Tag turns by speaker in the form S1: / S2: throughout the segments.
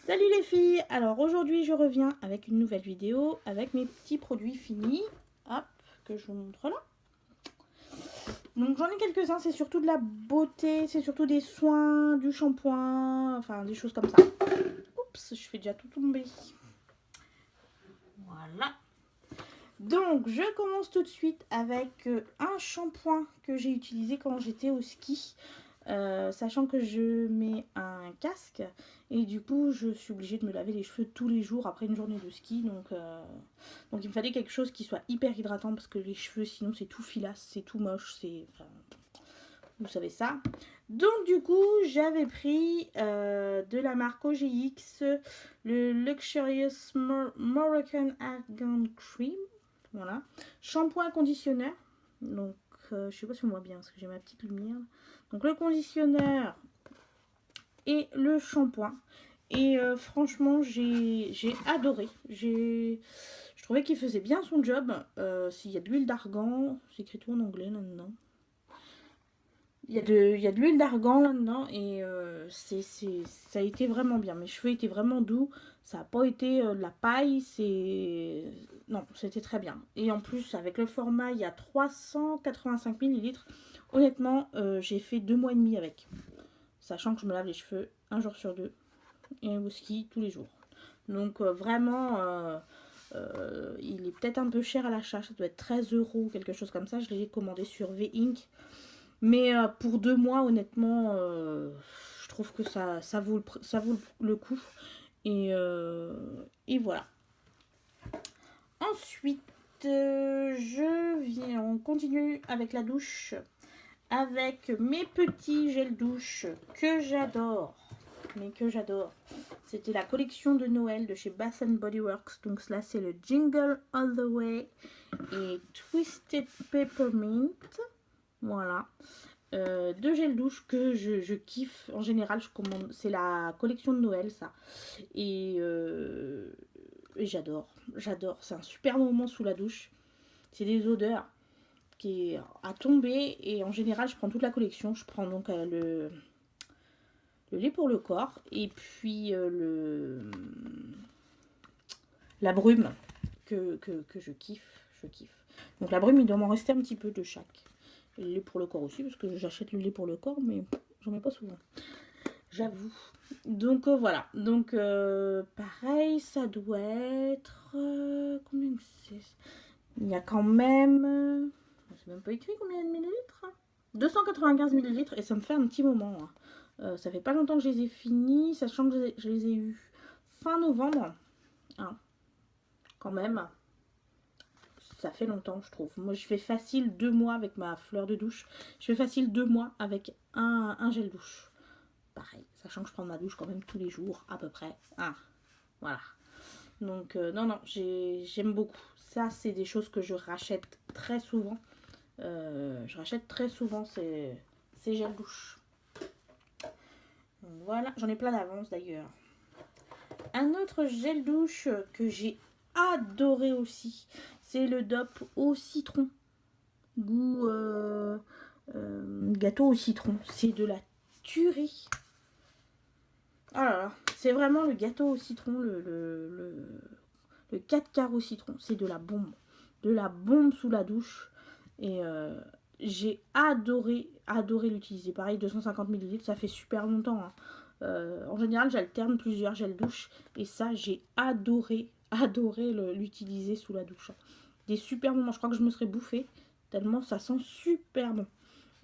S1: Salut les filles. Alors aujourd'hui je reviens avec une nouvelle vidéo avec mes petits produits finis. Hop, que je vous montre là. Donc j'en ai quelques-uns, c'est surtout de la beauté, c'est surtout des soins, du shampoing, enfin des choses comme ça. Oups, je fais déjà tout tomber. Voilà. Donc je commence tout de suite avec un shampoing que j'ai utilisé quand j'étais au ski. Sachant que je mets un casque et du coup je suis obligée de me laver les cheveux tous les jours après une journée de ski, donc il me fallait quelque chose qui soit hyper hydratant parce que les cheveux sinon c'est tout filasse, c'est tout moche, c'est, enfin, vous savez ça. Donc du coup j'avais pris de la marque OGX le Luxurious Moroccan Argan Cream, voilà, shampoing conditionneur. Donc je sais pas si on voit bien parce que j'ai ma petite lumière. Donc le conditionneur et le shampoing. Et franchement, j'ai adoré. Je trouvais qu'il faisait bien son job. S'il y a de l'huile d'argan, c'est écrit tout en anglais là-dedans. Il y a de l'huile d'argan là-dedans et ça a été vraiment bien. Mes cheveux étaient vraiment doux. Ça n'a pas été de la paille. Non, c'était très bien. Et en plus, avec le format, il y a 385 millilitres. Honnêtement, j'ai fait 2 mois et demi avec. Sachant que je me lave les cheveux un jour sur deux et au ski tous les jours. Donc vraiment, il est peut-être un peu cher à l'achat. Ça doit être 13 euros ou quelque chose comme ça. Je l'ai commandé sur V-Ink. Mais pour 2 mois, honnêtement, je trouve que ça vaut le coup. Et voilà. Ensuite, on continue avec la douche. Avec mes petits gels douche que j'adore. Mais que j'adore. C'était la collection de Noël de chez Bath Body Works. Donc là, c'est le Jingle All the Way et Twisted Peppermint. Voilà. Deux gels douche que je kiffe. En général, je commande. C'est la collection de Noël, ça. Et j'adore. J'adore. C'est un super moment sous la douche. C'est des odeurs qui est à tomber. Et en général, je prends toute la collection. Je prends donc le lait pour le corps. Et puis la brume que je kiffe. Je kiffe. Donc la brume, il doit m'en rester un petit peu de chaque. Et le lait pour le corps aussi, parce que j'achète le lait pour le corps, mais j'en mets pas souvent. J'avoue. Donc voilà. Donc pareil, ça doit être. Combien c'est? Il y a quand même. C'est même pas écrit combien de millilitres. 295 millilitres, et ça me fait un petit moment. Ça fait pas longtemps que je les ai finis, sachant que je les ai eus fin novembre. Hein, quand même. Ça fait longtemps, je trouve. Moi, je fais facile 2 mois avec ma fleur de douche. Je fais facile 2 mois avec un gel douche. Pareil, sachant que je prends ma douche quand même tous les jours, à peu près. Ah, voilà. Donc, non, j'aime beaucoup. Ça, c'est des choses que je rachète très souvent. Je rachète très souvent ces gels douche. Voilà, j'en ai plein d'avance d'ailleurs. Un autre gel douche que j'ai adoré aussi, c'est le DOP au citron. Goût gâteau au citron. C'est de la tuerie. Oh là là, c'est vraiment le gâteau au citron, le 4 quarts au citron. C'est de la bombe. De la bombe sous la douche. Et j'ai adoré l'utiliser. Pareil, 250 millilitres, ça fait super longtemps. Hein. En général, j'alterne plusieurs gels douche. Et ça, j'ai adoré l'utiliser sous la douche. Des super moments. Je crois que je me serais bouffée tellement ça sent super bon.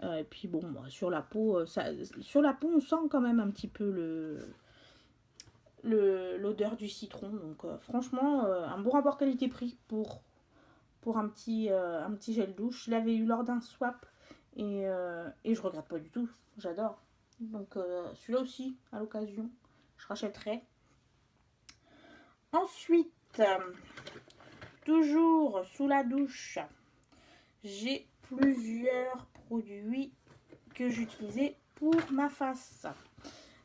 S1: Et puis bon, sur la peau, on sent quand même un petit peu l'odeur du citron. Donc franchement, un bon rapport qualité-prix pour un petit gel douche. Je l'avais eu lors d'un swap et je regrette pas du tout. J'adore. Donc celui-là aussi, à l'occasion, je rachèterai. Ensuite, toujours sous la douche, j'ai plusieurs produits que j'utilisais pour ma face.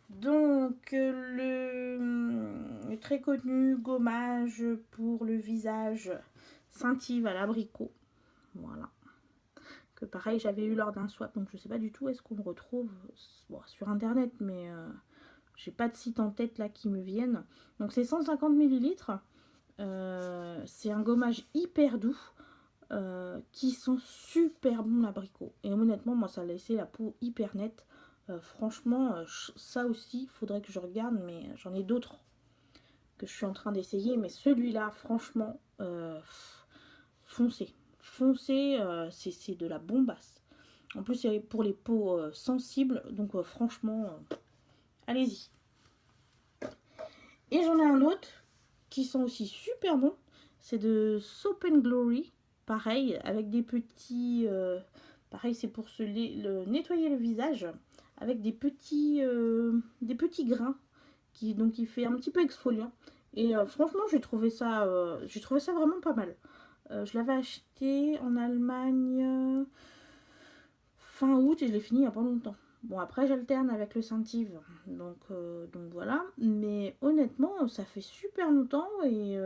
S1: Donc le très connu gommage pour le visage Scintive à l'abricot. Voilà. Que pareil, j'avais eu lors d'un swap, donc je sais pas du tout est-ce qu'on le retrouve sur internet, mais J'ai pas de site en tête là qui me viennent. Donc c'est 150 millilitres. C'est un gommage hyper doux. Qui sent super bon l'abricot. Et honnêtement, moi, ça a laissé la peau hyper nette. Franchement, ça aussi, il faudrait que je regarde, mais j'en ai d'autres que je suis en train d'essayer. Mais celui-là, franchement, foncez. Foncez, c'est de la bombasse. En plus, c'est pour les peaux sensibles. Donc, franchement, allez-y. Et j'en ai un autre qui sent aussi super bon. C'est de Soap and Glory. Pareil, avec des petits... pareil, c'est pour nettoyer le visage. Avec des petits grains. Donc, il fait un petit peu exfoliant. Et franchement, j'ai trouvé ça vraiment pas mal. Je l'avais acheté en Allemagne fin août et je l'ai fini il n'y a pas longtemps. Bon, après, j'alterne avec le Scentive. Donc voilà. Mais honnêtement, ça fait super longtemps et...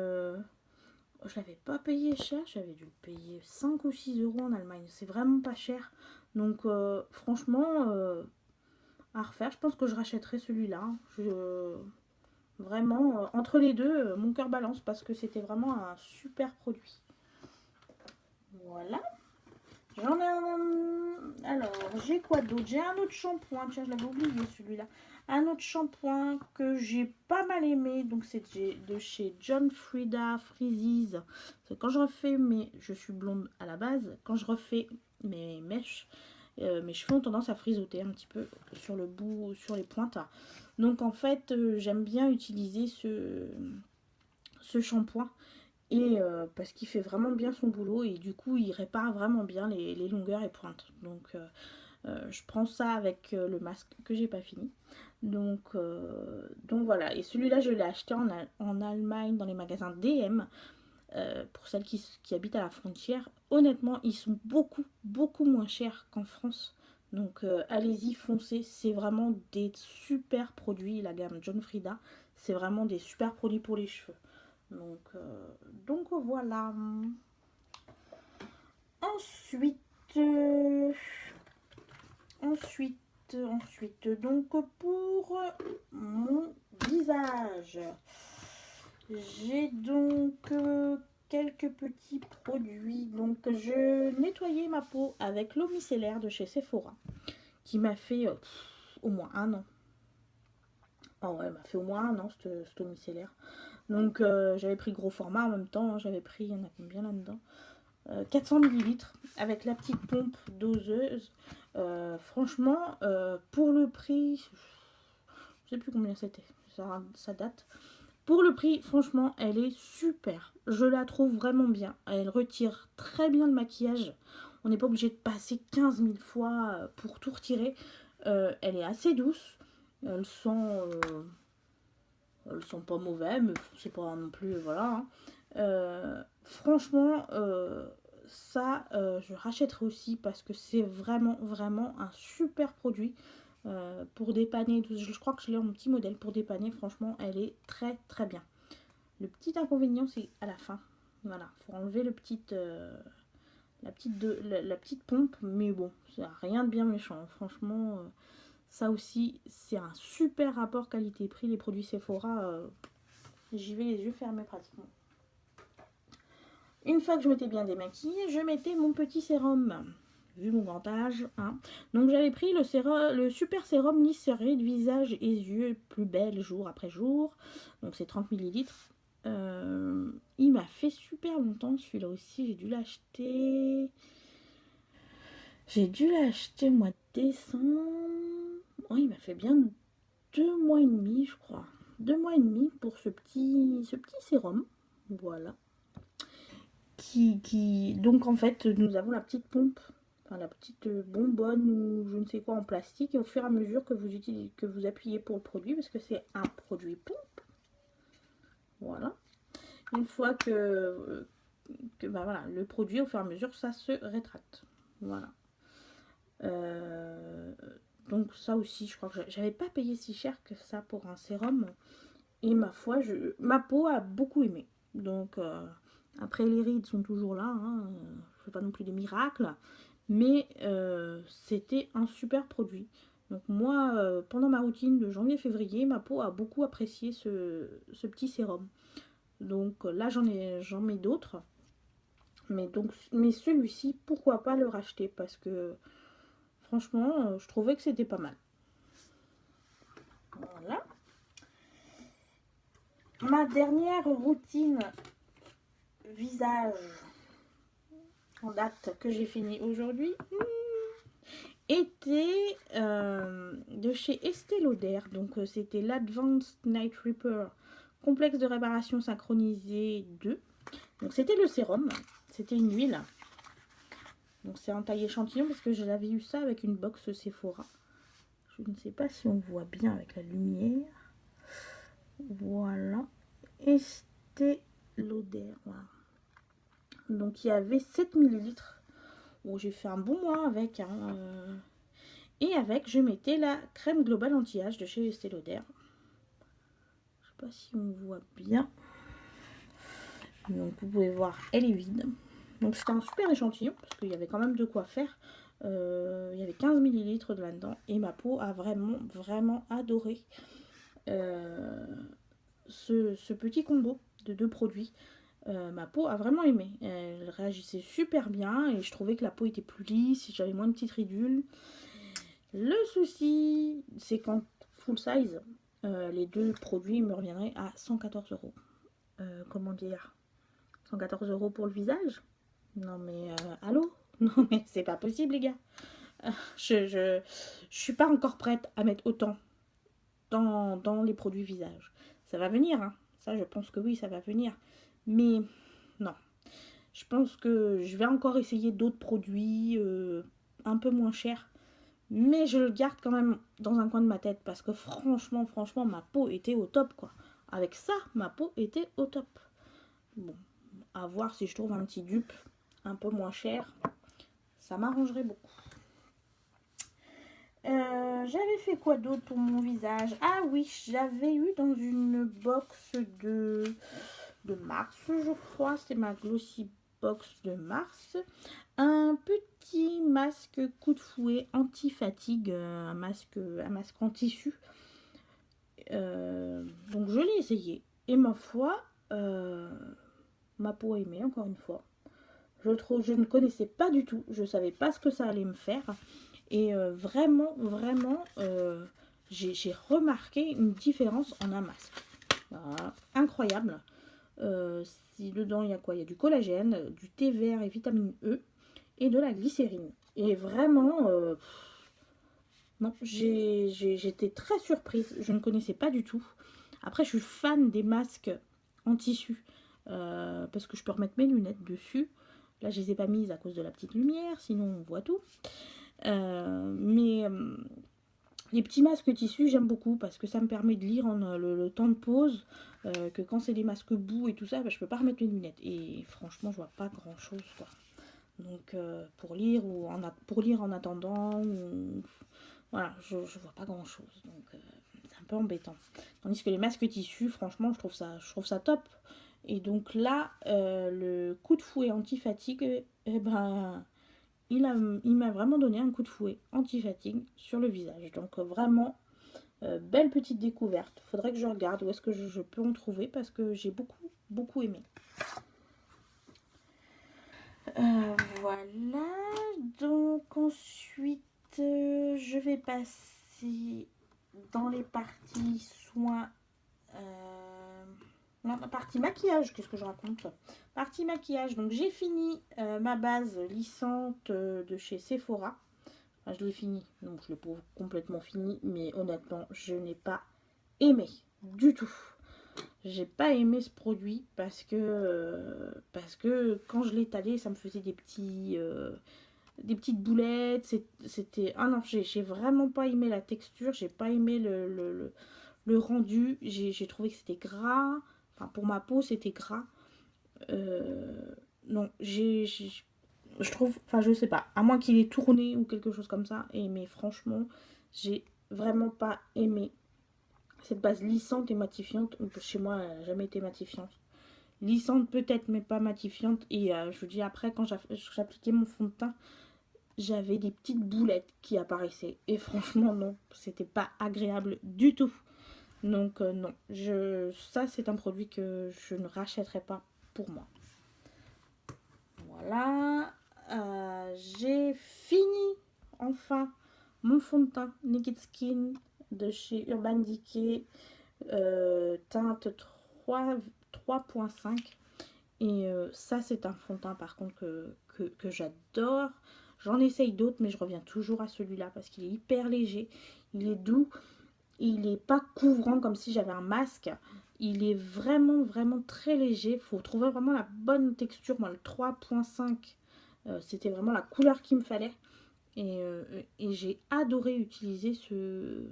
S1: je l'avais pas payé cher, j'avais dû le payer 5 ou 6 euros en Allemagne. C'est vraiment pas cher. Donc franchement, à refaire, je pense que je rachèterai celui-là. Vraiment, entre les deux, mon cœur balance parce que c'était vraiment un super produit. Voilà. J'en ai un... Alors, j'ai quoi d'autre? J'ai un autre shampoing. Tiens, je l'avais oublié celui-là. Un autre shampoing que j'ai pas mal aimé. Donc, c'est de chez John Frieda Freezies. Quand je refais je suis blonde à la base. Quand je refais mes mèches, mes cheveux ont tendance à frisoter un petit peu sur le bout, sur les pointes. Donc, en fait, j'aime bien utiliser ce shampoing. Et parce qu'il fait vraiment bien son boulot et du coup il répare vraiment bien les longueurs et pointes. Donc je prends ça avec le masque que j'ai pas fini. Donc voilà. Et celui-là je l'ai acheté en Allemagne dans les magasins DM. Pour celles qui habitent à la frontière. Honnêtement ils sont beaucoup moins chers qu'en France. Donc allez-y, foncez. C'est vraiment des super produits. La gamme John Frieda, c'est vraiment des super produits pour les cheveux. Donc voilà. Ensuite, donc pour mon visage, j'ai donc quelques petits produits. Donc je nettoyais ma peau avec l'eau micellaire de chez Sephora, qui m'a fait au moins un an. Oh ouais, elle m'a fait au moins un an cette eau micellaire. Donc j'avais pris gros format en même temps, j'avais pris, il y en a combien là-dedans, 400 millilitres avec la petite pompe doseuse. Franchement, pour le prix, je sais plus combien c'était, ça date. Pour le prix, franchement, elle est super. Je la trouve vraiment bien. Elle retire très bien le maquillage. On n'est pas obligé de passer 15 000 fois pour tout retirer. Elle est assez douce. Elle sent... elles sont pas mauvais, mais c'est pas non plus, voilà. Franchement, ça, je rachèterai aussi parce que c'est vraiment un super produit pour dépanner. Je crois que je l'ai en petit modèle pour dépanner. Franchement, elle est très bien. Le petit inconvénient, c'est à la fin. Voilà, faut enlever la petite pompe, mais bon, c'est rien de bien méchant. Franchement, ça aussi, c'est un super rapport qualité-prix. Les produits Sephora, j'y vais les yeux fermés pratiquement. Une fois que je m'étais bien démaquillée, je mettais mon petit sérum. Vu mon grand âge. Hein. Donc j'avais pris le super sérum Lisseré de visage et yeux plus belle jour après jour. Donc c'est 30 millilitres. Il m'a fait super longtemps celui-là aussi. J'ai dû l'acheter au mois de décembre. Oh, il m'a fait bien 2 mois et demi, je crois. 2 mois et demi pour ce petit sérum. Voilà. Donc en fait, nous avons la petite pompe, enfin la petite bonbonne ou je ne sais quoi en plastique. Et au fur et à mesure que vous appuyez pour le produit, parce que c'est un produit pompe. Voilà. Une fois que bah voilà, le produit, au fur et à mesure, ça se rétracte. Voilà. Donc ça aussi, je crois que j'avais pas payé si cher que ça pour un sérum. Et ma foi, ma peau a beaucoup aimé. Donc après les rides sont toujours là. Hein, je fais pas non plus des miracles. Mais c'était un super produit. Donc moi, pendant ma routine de janvier-février, ma peau a beaucoup apprécié ce petit sérum. Donc là, j'en mets d'autres. Mais celui-ci, pourquoi pas le racheter? Parce que franchement, je trouvais que c'était pas mal. Voilà. Ma dernière routine visage en date que j'ai fini aujourd'hui était de chez Estée Lauder. Donc c'était l'Advanced Night Repair complexe de réparation synchronisé 2. Donc c'était le sérum, c'était une huile. Donc c'est en taille échantillon parce que je l'avais eu ça avec une box Sephora. Je ne sais pas si on voit bien avec la lumière. Voilà. Estée Lauder. Voilà. Donc il y avait 7 ml. Bon, j'ai fait un bon mois avec. Hein, Et avec, je mettais la crème globale anti-âge de chez Estée Lauder. Je sais pas si on voit bien. Donc vous pouvez voir, elle est vide. Donc c'était un super échantillon parce qu'il y avait quand même de quoi faire. Il y avait 15 ml de là-dedans et ma peau a vraiment adoré ce petit combo de 2 produits. Ma peau a vraiment aimé. Elle réagissait super bien et je trouvais que la peau était plus lisse, j'avais moins de petites ridules. Le souci, c'est qu'en full size, les 2 produits me reviendraient à 114 euros. Comment dire, 114 euros pour le visage? Non mais allô? Non mais c'est pas possible les gars. Je suis pas encore prête à mettre autant dans les produits visage. Ça va venir, hein. Ça je pense que oui, ça va venir. Mais non. Je pense que je vais encore essayer d'autres produits un peu moins chers. Mais je le garde quand même dans un coin de ma tête parce que franchement, ma peau était au top quoi. Avec ça, ma peau était au top. Bon, à voir si je trouve un petit dupe un peu moins cher. Ça m'arrangerait beaucoup. J'avais fait quoi d'autre pour mon visage? Ah oui, j'avais eu dans une box de mars, je crois. C'était ma Glossy Box de mars. Un petit masque coup de fouet anti-fatigue. Un masque en tissu. Donc je l'ai essayé. Et ma foi, ma peau a aimé encore une fois. Je ne connaissais pas du tout. Je ne savais pas ce que ça allait me faire. Et vraiment, j'ai remarqué une différence en un masque. Voilà, incroyable. Si dedans il y a quoi? Il y a du collagène, du thé vert et vitamine E et de la glycérine. Et vraiment, non, j'étais très surprise. Je ne connaissais pas du tout. Après, je suis fan des masques en tissu parce que je peux remettre mes lunettes dessus. Là, je les ai pas mises à cause de la petite lumière, sinon on voit tout. Mais les petits masques tissu, j'aime beaucoup parce que ça me permet de lire le temps de pause. Que quand c'est des masques boue et tout ça, bah, je peux pas remettre mes lunettes. Et franchement, je vois pas grand chose quoi. Donc pour lire pour lire en attendant, voilà, je vois pas grand chose. Donc c'est un peu embêtant. Tandis que les masques tissu, franchement, je trouve ça top. Et donc là, le coup de fouet anti-fatigue, eh ben, il m'a vraiment donné un coup de fouet anti-fatigue sur le visage. Donc vraiment, belle petite découverte. Faudrait que je regarde où est-ce que je peux en trouver parce que j'ai beaucoup aimé. Voilà. Donc ensuite, je vais passer dans les parties soins. Non, la partie maquillage, qu'est-ce que je raconte? Partie maquillage, donc j'ai fini ma base lissante de chez Sephora. Enfin, je l'ai fini, donc je l'ai pas complètement fini, mais honnêtement, je n'ai pas aimé du tout. J'ai pas aimé ce produit parce que quand je l'ai étalé, ça me faisait des petites boulettes. C'était ah non, j'ai vraiment pas aimé la texture, j'ai pas aimé le rendu. J'ai trouvé que c'était gras. Enfin, pour ma peau, c'était gras. Non, je trouve, enfin, je sais pas, à moins qu'il ait tourné ou quelque chose comme ça. Mais franchement, j'ai vraiment pas aimé cette base lissante et matifiante. Chez moi, elle n'a jamais été matifiante. Lissante peut-être, mais pas matifiante. Et je vous dis, après, quand j'appliquais mon fond de teint, j'avais des petites boulettes qui apparaissaient. Et franchement, non, c'était pas agréable du tout. Donc non, ça c'est un produit que je ne rachèterai pas pour moi. Voilà, j'ai fini enfin mon fond de teint Naked Skin de chez Urban Decay, teinte 3.5. Et ça c'est un fond de teint par contre que j'adore. J'en essaye d'autres mais je reviens toujours à celui-là parce qu'il est hyper léger, il est doux, il n'est pas couvrant comme si j'avais un masque. Il est vraiment vraiment très léger. Il faut trouver vraiment la bonne texture. Moi le 3.5 c'était vraiment la couleur qu'il me fallait. Et j'ai adoré utiliser ce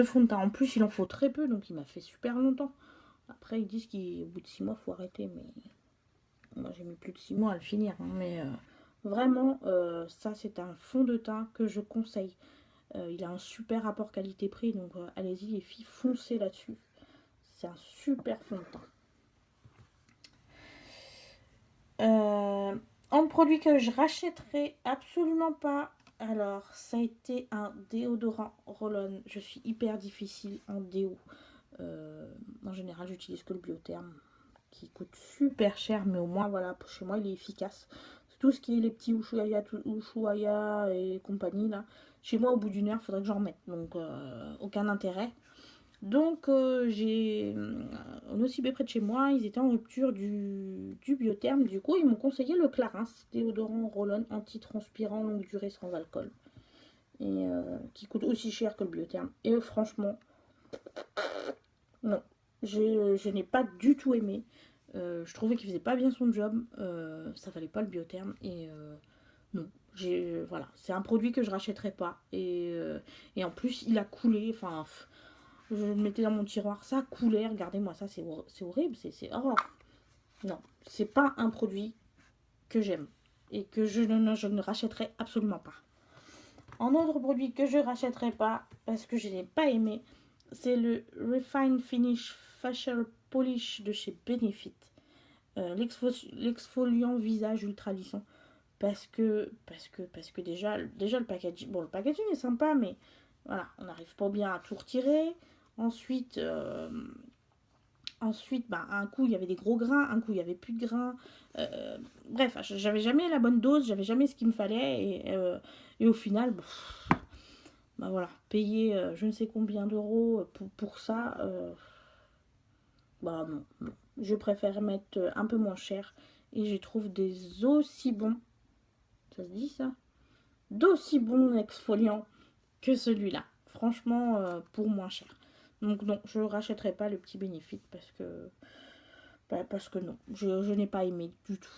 S1: fond de teint. En plus il en faut très peu donc il m'a fait super longtemps. Après ils disent qu'au bout de 6 mois il faut arrêter. Mais moi j'ai mis plus de 6 mois à le finir. Hein, mais vraiment ça c'est un fond de teint que je conseille. Il a un super rapport qualité-prix, donc allez-y les filles, foncez là-dessus. C'est un super fond de teint. Un produit que je rachèterai absolument pas, alors ça a été un déodorant roll-on. Je suis hyper difficile en déo. En général j'utilise que le Biotherm qui coûte super cher, mais au moins voilà, chez moi il est efficace. Tout ce qui est les petits Ushuaïa et compagnie là, chez moi au bout d'une heure il faudrait que j'en remette, donc aucun intérêt. Donc j'ai un OCB près de chez moi, ils étaient en rupture du Biotherm, du coup ils m'ont conseillé le Clarins déodorant roll-on anti-transpirant longue durée sans alcool, et qui coûte aussi cher que le Biotherm. Et franchement non, je n'ai pas du tout aimé. Je trouvais qu'il faisait pas bien son job, ça valait pas le Biotherm, et non, voilà, c'est un produit que je rachèterai pas. Et en plus il a coulé, enfin je le mettais dans mon tiroir, ça coulait, regardez-moi ça, c'est horrible, oh non, c'est pas un produit que j'aime et que je ne rachèterai absolument pas. Un autre produit que je rachèterai pas parce que je n'ai pas aimé, c'est le Refine Finish Facial Polish de chez Benefit, l'exfoliant visage ultra lissant, parce que déjà le packaging, bon le packaging est sympa, mais voilà, on n'arrive pas bien à tout retirer. Ensuite bah, un coup il y avait des gros grains, un coup il y avait plus de grains, bref, j'avais jamais la bonne dose, j'avais jamais ce qu'il me fallait, et au final bah voilà, payer je ne sais combien d'euros pour ça, bah non, je préfère mettre un peu moins cher, et je trouve des aussi bons, ça se dit ça, d'aussi bons exfoliants que celui-là, franchement, pour moins cher. Donc non, je ne rachèterai pas le petit Benefit parce que non, je n'ai pas aimé du tout.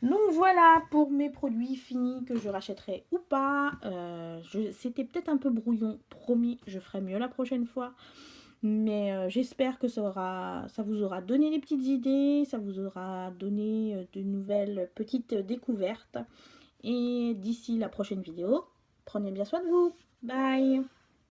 S1: Donc voilà pour mes produits finis que je rachèterai ou pas. C'était peut-être un peu brouillon, promis, je ferai mieux la prochaine fois. Mais j'espère que ça vous aura donné des petites idées, ça vous aura donné de nouvelles petites découvertes. Et d'ici la prochaine vidéo, prenez bien soin de vous. Bye!